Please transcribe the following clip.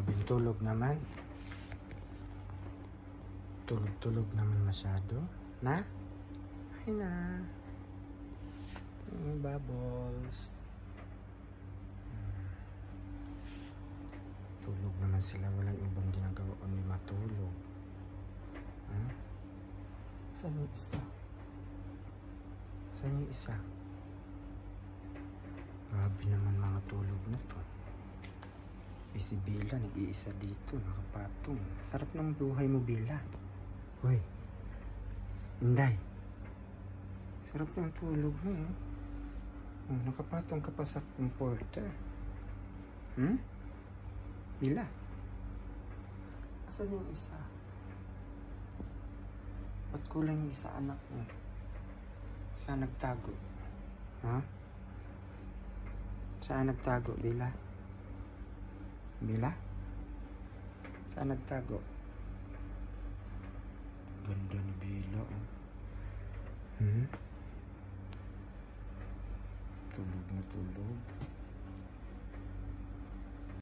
Grabe, tulog naman. Tulog naman masyado. Na? Ay na. Bubbles. Tulog naman sila. Walang ibang ginagawa kundi matulog. Huh? Saan yung isa? Saan yung isa? Grabe naman mga tulog na to. Si Bella, nag-iisa dito, nakapatong. Sarap ng buhay mo, Bella. Hoy, Inday. Sarap ng tulog mo. Oh, nakapatong ka pa sa comforter. Bella? Asan yung isa? Ba't kulang yung isa anak mo? Saan nagtago? Ha? Saan nagtago, Bella? Bella? Saan nagtago? Ganda ni Bella, oh. Tulog na tulog.